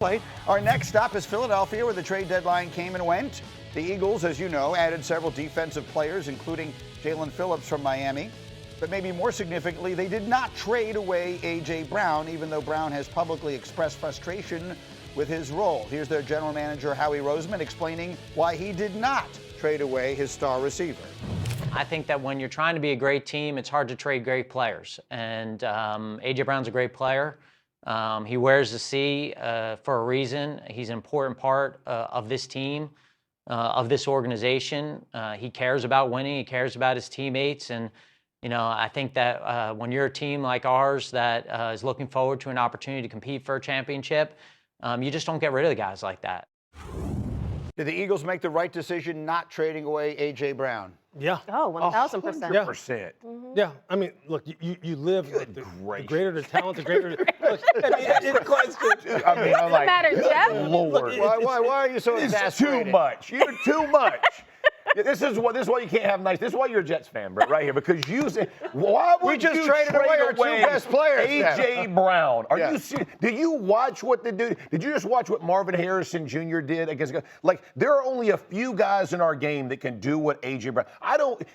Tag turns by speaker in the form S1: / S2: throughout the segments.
S1: Play. Our next stop is Philadelphia, where the trade deadline came and went. The Eagles, as you know, added several defensive players, including Jalen Phillips from Miami. But maybe more significantly, they did not trade away A.J. Brown, even though Brown has publicly expressed frustration with his role. Here's their general manager, Howie Roseman, explaining why he did not trade away his star receiver.
S2: I think that when you're trying to be a great team, it's hard to trade great players. And A.J. Brown's a great player. He wears the C for a reason. He's an important part of this team, of this organization. He cares about winning. He cares about his teammates. And, you know, I think that when you're a team like ours that is looking forward to an opportunity to compete for a championship, you just don't get rid of the guys like that.
S1: Did the Eagles make the right decision not trading away A.J. Brown?
S3: Yeah.
S4: Oh, 1,000%.
S1: 100%.
S3: Yeah. I mean, look, you live like the greater the talent, the greater. Look, I mean, it's question.
S1: I mean, I'm like,
S4: matter, Jeff.
S1: Lord, why are you so exasperated?
S5: Too much. You're too much. This is why you can't have nice. This is why you're a Jets fan, bro, right here. Because why would
S1: We just
S5: you
S1: traded away our two best players.
S5: A.J. Brown. Are
S1: Yeah.
S5: you serious? Did you watch what the dude? Did you just watch what Marvin Harrison Jr. did against? Like, there are only a few guys in our game that can do what A.J. Brown.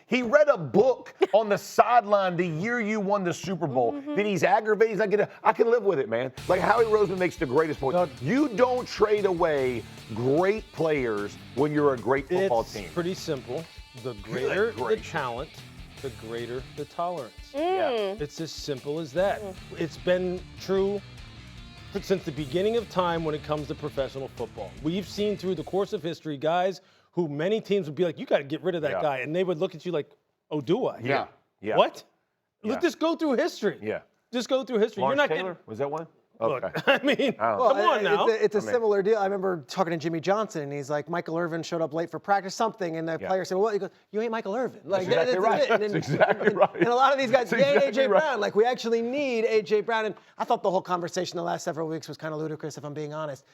S5: He read a book on the sideline the year you won the Super Bowl. Then he's aggravated. I can live with it, man. Like Howie Roseman makes the greatest point. You don't trade away great players when you're a great football team.
S3: It's pretty simple. The greater the talent, the greater the tolerance.
S5: Yeah.
S3: It's as simple as that. It's been true since the beginning of time when it comes to professional football. We've seen through the course of history guys who many teams would be like, you got to get rid of that guy. And they would look at you like, oh, do I?
S5: Yeah. Yeah.
S3: What?
S5: Yeah.
S3: Let's just go through history.
S5: Yeah.
S3: Just go through history.
S5: Lawrence
S3: You're not
S5: Taylor?
S3: getting.
S5: Was that one?
S3: Look,
S5: Okay.
S3: I mean, come on now.
S6: It's a similar deal. I remember talking to Jimmy Johnson, and he's like, Michael Irvin showed up late for practice, something, and the player said, well, he goes, you ain't Michael Irvin. Like,
S5: That's exactly right.
S6: And,
S5: That's exactly right.
S6: And a lot of these guys,
S5: That's
S6: they ain't
S5: exactly
S6: A.J.
S5: right.
S6: Brown. Like, we actually need A.J. Brown. And I thought the whole conversation the last several weeks was kind of ludicrous, if I'm being honest.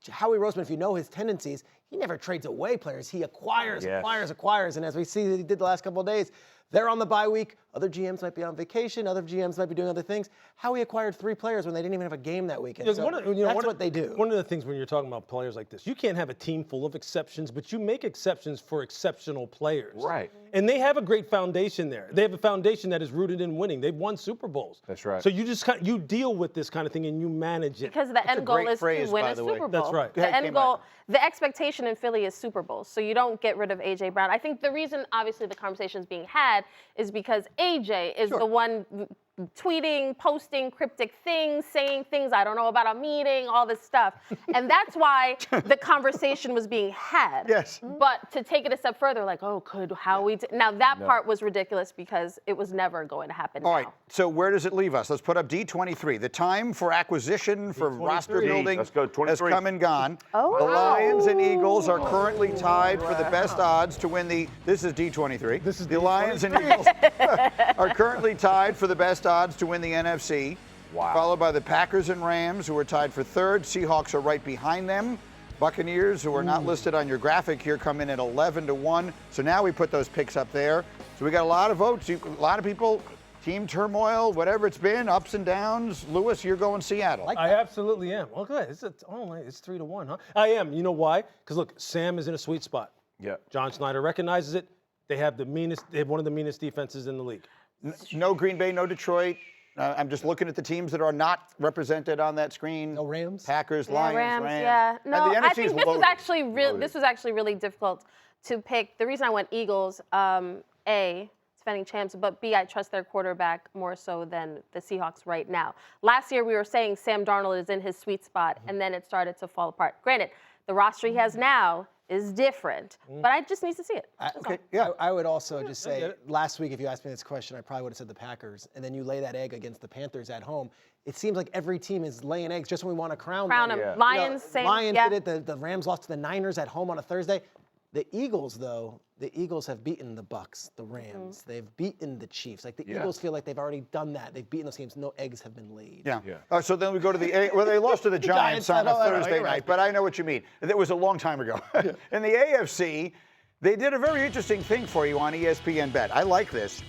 S6: Howie Roseman, if you know his tendencies, he never trades away players. He acquires. And as we see that he did the last couple of days, they're on the bye week. Other GMs might be on vacation. Other GMs might be doing other things. Howie acquired 3 players when they didn't even have a game that weekend. So that's what they do.
S3: One of the things when you're talking about players like this, you can't have a team full of exceptions, but you make exceptions for exceptional players.
S5: Right.
S3: And they have a great foundation there. They have a foundation that is rooted in winning. They've won Super Bowls.
S5: That's right.
S3: So you just you deal with this kind of thing and you manage it.
S4: Because the end goal is to win a Super Bowl.
S3: That's right.
S4: The end goal, the expectation in Philly is Super Bowls. So you don't get rid of A.J. Brown. I think the reason, obviously, the conversation is being had is because A.J. is the one tweeting, posting cryptic things, saying things I don't know about a meeting, all this stuff. And that's why the conversation was being had.
S1: Yes.
S4: But to take it a step further, like, oh, could Howie... Now, that part was ridiculous because it was never going to happen
S1: All right, so where does it leave us? Let's put up D23. The time for acquisition, for roster building
S5: Let's go, 23.
S1: has come and gone.
S4: Oh,
S1: the
S4: wow.
S1: Lions and Eagles are currently tied for the best odds to win the... This is D23.
S3: This is
S1: the Lions and Eagles are currently tied for the best odds to win the NFC.
S5: Wow.
S1: Followed by the Packers and Rams, who are tied for third. Seahawks are right behind them. Buccaneers, who are not listed on your graphic here, come in at 11-1. So now we put those picks up there. So we got a lot of votes. A lot of people, team turmoil, whatever it's been, ups and downs. Lewis, you're going Seattle.
S3: I absolutely am. Well, good. It's 3-1, huh? I am. You know why? Because look, Sam is in a sweet spot.
S5: Yeah.
S3: John Snyder recognizes it. They have one of the meanest defenses in the league.
S1: No Green Bay, no Detroit. I'm just looking at the teams that are not represented on that screen.
S6: No Rams?
S1: Packers, Lions,
S4: Rams.
S1: Rams.
S4: Yeah. No,
S1: And the
S4: I
S1: NFC
S4: think
S1: is
S4: this was
S1: loaded.
S4: actually this was actually really difficult to pick. The reason I went Eagles, A, defending champs, but B, I trust their quarterback more so than the Seahawks right now. Last year we were saying Sam Darnold is in his sweet spot, and then it started to fall apart. Granted, the roster he has now is different, but I just need to see it.
S1: Okay, yeah.
S6: I would also just say, last week, if you asked me this question, I probably would have said the Packers. And then you lay that egg against the Panthers at home. It seems like every team is laying eggs just when we want to crown them.
S4: Yeah. Lions, same.
S6: Lions did it. The Rams lost to the Niners at home on a Thursday. The Eagles, though, the Eagles have beaten the Bucks, the Rams. They've beaten the Chiefs. Like, the Eagles feel like they've already done that. They've beaten those teams. No eggs have been laid.
S1: Yeah. So then we go to the well, they lost to the Giants on a Thursday night, but I know what you mean. It was a long time ago. In the AFC, they did a very interesting thing for you on ESPN Bet. I like this.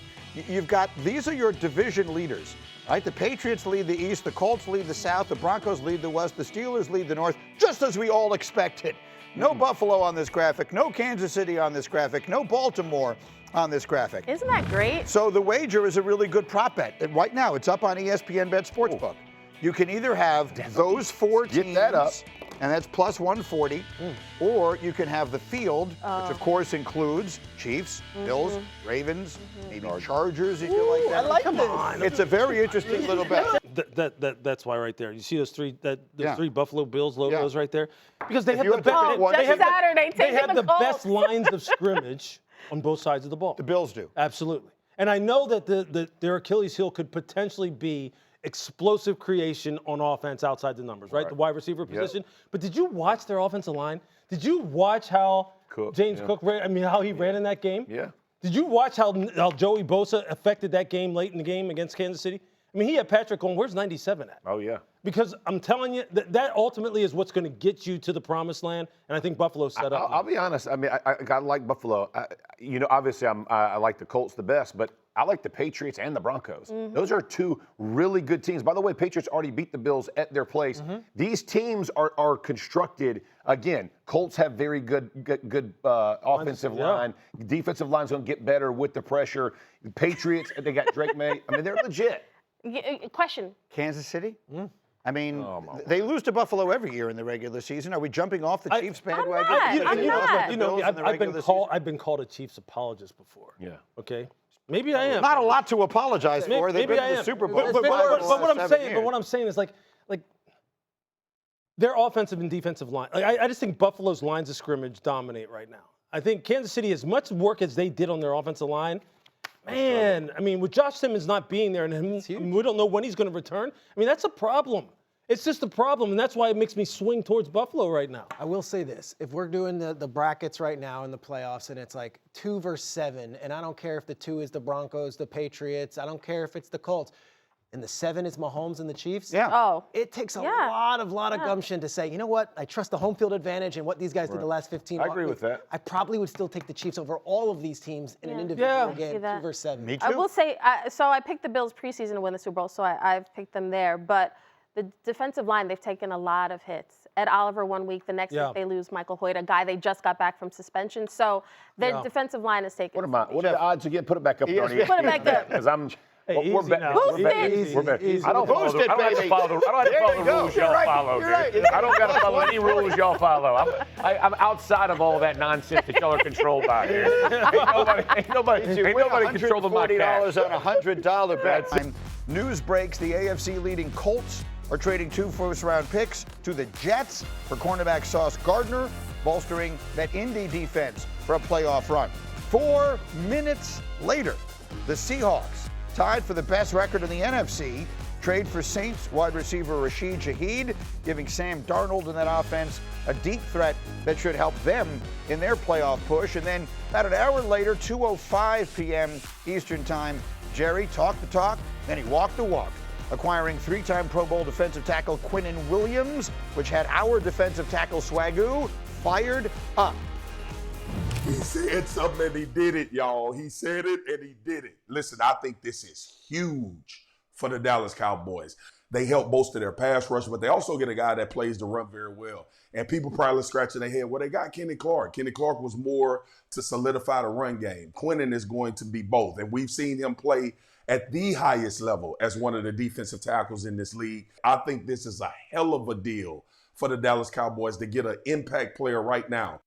S1: You've got, these are your division leaders, right? The Patriots lead the East, the Colts lead the South, the Broncos lead the West, the Steelers lead the North, just as we all expected. No Buffalo on this graphic, no Kansas City on this graphic, no Baltimore on this graphic.
S4: Isn't that great?
S1: So the wager is a really good prop bet. And right now, it's up on ESPN Bet Sportsbook. You can either have those 4 teams,
S5: Get that up.
S1: and that's plus 140, or you can have the field, which of course includes Chiefs, Bills, Ravens, maybe Chargers if you like that.
S6: I like this.
S1: It's a very interesting little bet.
S3: That's why right there. You see those three
S1: Yeah.
S3: three Buffalo Bills logos right there? Because they have
S1: you
S3: the
S1: had to pick
S3: best.
S1: one-
S3: They
S4: Jeff
S3: have
S4: Saturday
S3: they
S4: taking
S3: have
S4: the
S3: the
S4: Colts.
S3: best lines of scrimmage on both sides of the ball.
S1: The Bills do.
S3: Absolutely. And I know that their Achilles heel could potentially be explosive creation on offense outside the numbers, right? The wide receiver position. But did you watch their offensive line? Did you watch how James Cook ran? I mean, how he ran in that game?
S5: Yeah.
S3: Did you watch how Joey Bosa affected that game late in the game against Kansas City? I mean, he had Patrick going, where's 97 at?
S5: Oh, yeah.
S3: Because I'm telling you, that ultimately is what's going to get you to the promised land, and I think Buffalo's set up.
S5: I'll be honest. I mean, I like Buffalo. Obviously, I like the Colts the best, but I like the Patriots and the Broncos. Those are 2 really good teams. By the way, Patriots already beat the Bills at their place. These teams are constructed. Again, Colts have very good offensive line. Defensive line's going to get better with the pressure. The Patriots, they got Drake May. I mean, they're legit.
S4: Question.
S1: Kansas City? I mean, they lose to Buffalo every year in the regular season. Are we jumping off the Chiefs bandwagon?
S4: I'm not.
S3: You know, I've been called a Chiefs apologist before.
S5: Yeah.
S3: Okay. Maybe I am.
S1: Not a lot to apologize for. They've
S3: Maybe
S1: been
S3: I
S1: to the
S3: am.
S1: Super Bowl.
S3: But what I'm saying is like their offensive and defensive line. Like I just think Buffalo's lines of scrimmage dominate right now. I think Kansas City, as much work as they did on their offensive line, man, I mean, with Josh Simmons not being there and we don't know when he's going to return, I mean, that's a problem. It's just a problem, and that's why it makes me swing towards Buffalo right now.
S6: I will say this. If we're doing the brackets right now in the playoffs and it's like 2 versus 7, and I don't care if the 2 is the Broncos, the Patriots, I don't care if it's the Colts, and the 7 is Mahomes and the Chiefs, it takes a lot of gumption to say, you know what, I trust the home field advantage and what these guys did the last 15
S5: I agree with that.
S6: I probably would still take the Chiefs over all of these teams in an individual game, 2 versus 7.
S1: Me too.
S4: I will say, so I picked the Bills preseason to win the Super Bowl, so I've picked them there. But the defensive line, they've taken a lot of hits. Ed Oliver 1 week, the next week they lose Michael Hoyt, a guy they just got back from suspension. So their defensive line is taken.
S5: What are the odds again? Put it back up.
S4: Put it back up.
S5: Because I'm.
S3: Hey,
S5: we're
S3: easy
S5: betting.
S3: now.
S5: We're betting. We're betting. I don't
S1: Boost it,
S5: have to
S1: baby.
S5: follow the rules y'all follow.
S1: You're right.
S5: I don't got to follow any rules y'all follow. I'm outside of all that nonsense that y'all are controlled by here. Ain't nobody controlling my cash.
S1: $140 on a $100 bet. News breaks: the AFC leading Colts are trading 2 first-round picks to the Jets for cornerback Sauce Gardner, bolstering that Indy defense for a playoff run. 4 minutes later, the Seahawks, tied for the best record in the NFC, trade for Saints wide receiver Rashid Shaheed, giving Sam Darnold in that offense a deep threat that should help them in their playoff push. And then about an hour later, 2:05 p.m. Eastern Time, Jerry talked the talk, then he walked the walk, acquiring 3-time Pro Bowl defensive tackle Quinnen Williams, which had our defensive tackle Swagoo fired up.
S7: He said something and he did it, y'all. He said it and he did it. Listen, I think this is huge for the Dallas Cowboys. They help bolster their pass rush, but they also get a guy that plays the run very well. And people probably scratching their head, well, they got Kenny Clark. Kenny Clark was more to solidify the run game. Quinnen is going to be both. And we've seen him play at the highest level as one of the defensive tackles in this league. I think this is a hell of a deal for the Dallas Cowboys to get an impact player right now.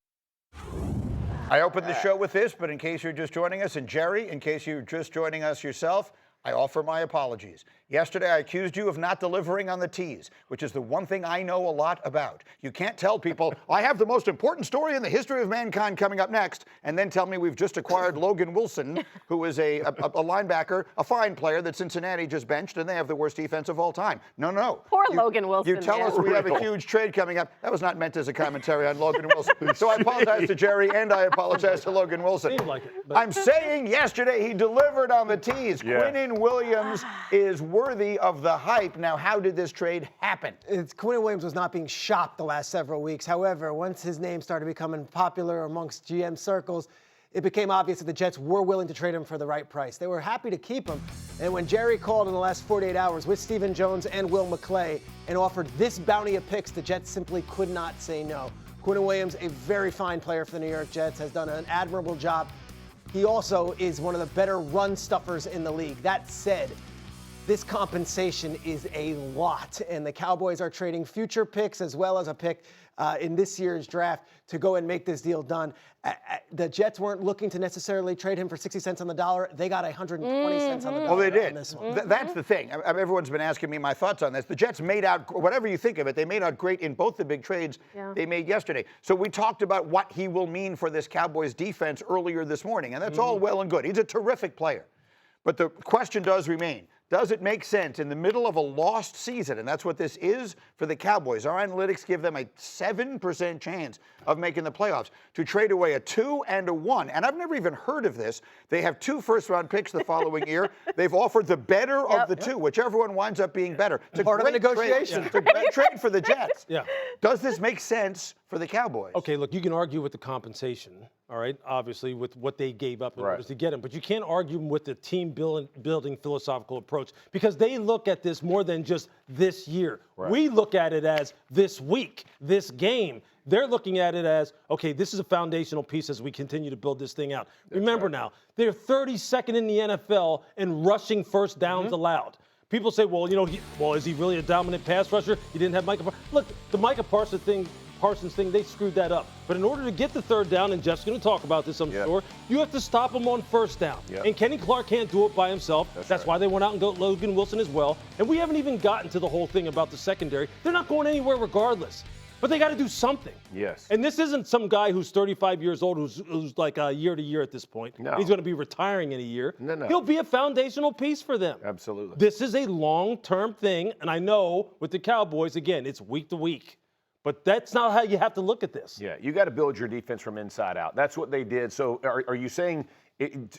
S1: I opened the show with this, but in case you're just joining us, and Jerry, in case you're just joining us yourself, I offer my apologies. Yesterday, I accused you of not delivering on the tease, which is the one thing I know a lot about. You can't tell people, I have the most important story in the history of mankind coming up next, and then tell me we've just acquired Logan Wilson, who is a linebacker, a fine player that Cincinnati just benched, and they have the worst defense of all time. No.
S4: Poor Logan Wilson.
S1: You tell us we have a huge trade coming up. That was not meant as a commentary on Logan Wilson. So I apologize to Jerry, and I apologize to Logan Wilson.
S3: Seemed like it, but-
S1: I'm saying yesterday he delivered on the tease. Quinnen Williams is worthy of the hype. Now, how did this trade happen?
S6: Quinnen Williams was not being shopped the last several weeks. However, once his name started becoming popular amongst GM circles, it became obvious that the Jets were willing to trade him for the right price. They were happy to keep him. And when Jerry called in the last 48 hours with Stephen Jones and Will McClay and offered this bounty of picks, the Jets simply could not say no. Quinnen Williams, a very fine player for the New York Jets, has done an admirable job. He also is one of the better run stuffers in the league. That said, this compensation is a lot, and the Cowboys are trading future picks as well as a pick in this year's draft to go and make this deal done. The Jets weren't looking to necessarily trade him for 60 cents on the dollar. They got 120 cents on the dollar.
S1: Well, they did.
S6: On this one.
S1: That's the thing. Everyone's been asking me my thoughts on this. The Jets made out, whatever you think of it, they made out great in both the big trades they made yesterday. So we talked about what he will mean for this Cowboys defense earlier this morning, and that's all well and good. He's a terrific player. But the question does remain. Does it make sense in the middle of a lost season, and that's what this is for the Cowboys? Our analytics give them a 7% chance of making the playoffs, to trade away a 2 and a 1. And I've never even heard of this. They have 2 first-round picks the following year. They've offered the better of the 2, whichever one winds up being better. It's
S6: part of the negotiation.
S1: It's a great trade for the Jets.
S3: Yeah.
S1: Does this make sense for the Cowboys?
S3: Okay, look, you can argue with the compensation, all right, obviously with what they gave up in order to get him, but you can't argue with the team building philosophical approach, because they look at this more than just this year. We look at it as this week, this game. They're looking at it as, okay, this is a foundational piece as we continue to build this thing out. Remember now, they're 32nd in the NFL in rushing first downs allowed. People say, well, you know, is he really a dominant pass rusher? He didn't have Micah Parsons. Look, the Micah Parsons thing, they screwed that up. But in order to get the third down, and Jeff's going to talk about this, I'm sure, you have to stop him on first down. And Kenny Clark can't do it by himself. That's why they went out and got Logan Wilson as well. And we haven't even gotten to the whole thing about the secondary. They're not going anywhere regardless. But they got to do something.
S5: Yes.
S3: And this isn't some guy who's 35 years old who's like year to year at this point.
S5: No.
S3: He's going to be retiring in a year.
S5: No.
S3: He'll be a foundational piece for them.
S5: Absolutely.
S3: This is a long-term thing, and I know with the Cowboys, again, it's week to week. But that's not how you have to look at this.
S5: Yeah, you got to build your defense from inside out. That's what they did. So are you saying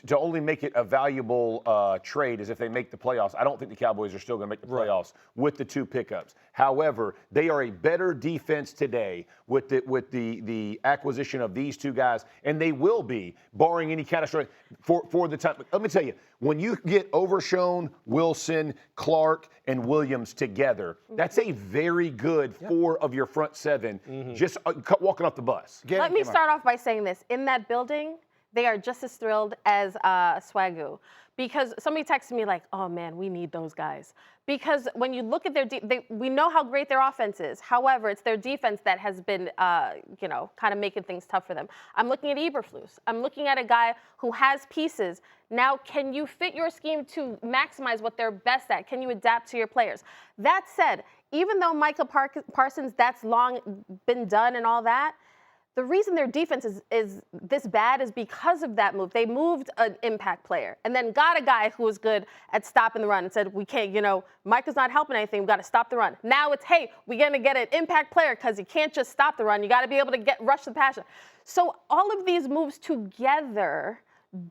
S5: to only make it a valuable trade is if they make the playoffs? I don't think the Cowboys are still going to make the playoffs with the 2 pickups. However, they are a better defense today with the acquisition of these 2 guys, and they will be, barring any catastrophic for the time. Let me tell you, when you get Overshown, Wilson, Clark, and Williams together, that's a very good 4 of your front 7 just walking off the bus.
S4: Let me start off by saying this. In that building, they are just as thrilled as Swagoo, because somebody texted me like, oh man, we need those guys. Because when you look at their we know how great their offense is. However, it's their defense that has been, kind of making things tough for them. I'm looking at Eberflus. I'm looking at a guy who has pieces. Now, can you fit your scheme to maximize what they're best at? Can you adapt to your players? That said, even though Micah Parsons, that's long been done and all that, the reason their defense is this bad is because of that move. They moved an impact player and then got a guy who was good at stopping the run and said, we can't, Micah's not helping anything. We got to stop the run. Now it's, hey, we're going to get an impact player because you can't just stop the run. You got to be able to rush the passer. So all of these moves together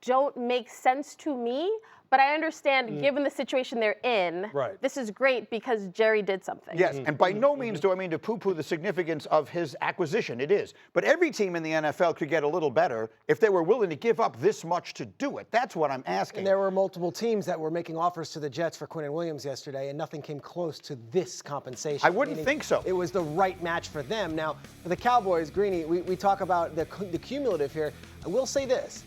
S4: don't make sense to me. But I understand, given the situation they're in, this is great because Jerry did something.
S1: Yes, and by no means do I mean to poo-poo the significance of his acquisition. It is. But every team in the NFL could get a little better if they were willing to give up this much to do it. That's what I'm asking.
S6: And there were multiple teams that were making offers to the Jets for Quinnen Williams yesterday, and nothing came close to this compensation.
S1: I wouldn't think so.
S6: It was the right match for them. Now, for the Cowboys, Greeny, we talk about the cumulative here. I will say this.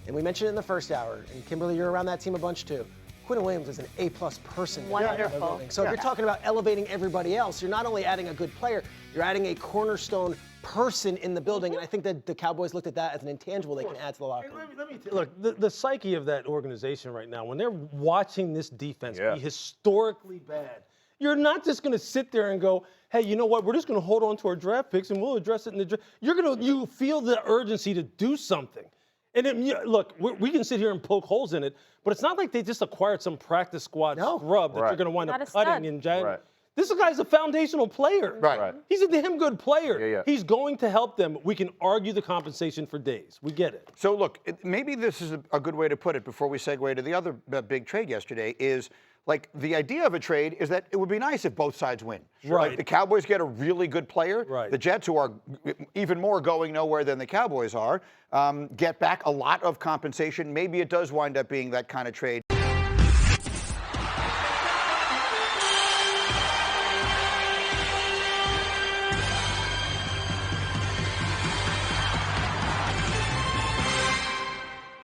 S6: And we mentioned it in the first hour, and Kimberly, you're around that team a bunch too. Quinnen Williams is an A-plus person.
S4: Wonderful.
S6: So if you're talking about elevating everybody else, you're not only adding a good player, you're adding a cornerstone person in the building. And I think that the Cowboys looked at that as an intangible they can add to the locker room.
S3: Look, the psyche of that organization right now, when they're watching this defense be historically bad, you're not just going to sit there and go, hey, you know what? We're just going to hold on to our draft picks and we'll address it in the draft. You feel the urgency to do something. And look, we can sit here and poke holes in it, but it's not like they just acquired some practice squad scrub that you're going to wind up cutting in January. This guy's a foundational player. He's a damn good player. He's going to help them. We can argue the compensation for days. We get it.
S1: So look, maybe this is a good way to put it before we segue to the other big trade yesterday is like the idea of a trade is that it would be nice if both sides win.
S3: Right.
S1: Like the Cowboys get a really good player.
S3: Right.
S1: The Jets, who are even more going nowhere than the Cowboys are, get back a lot of compensation. Maybe it does wind up being that kind of trade.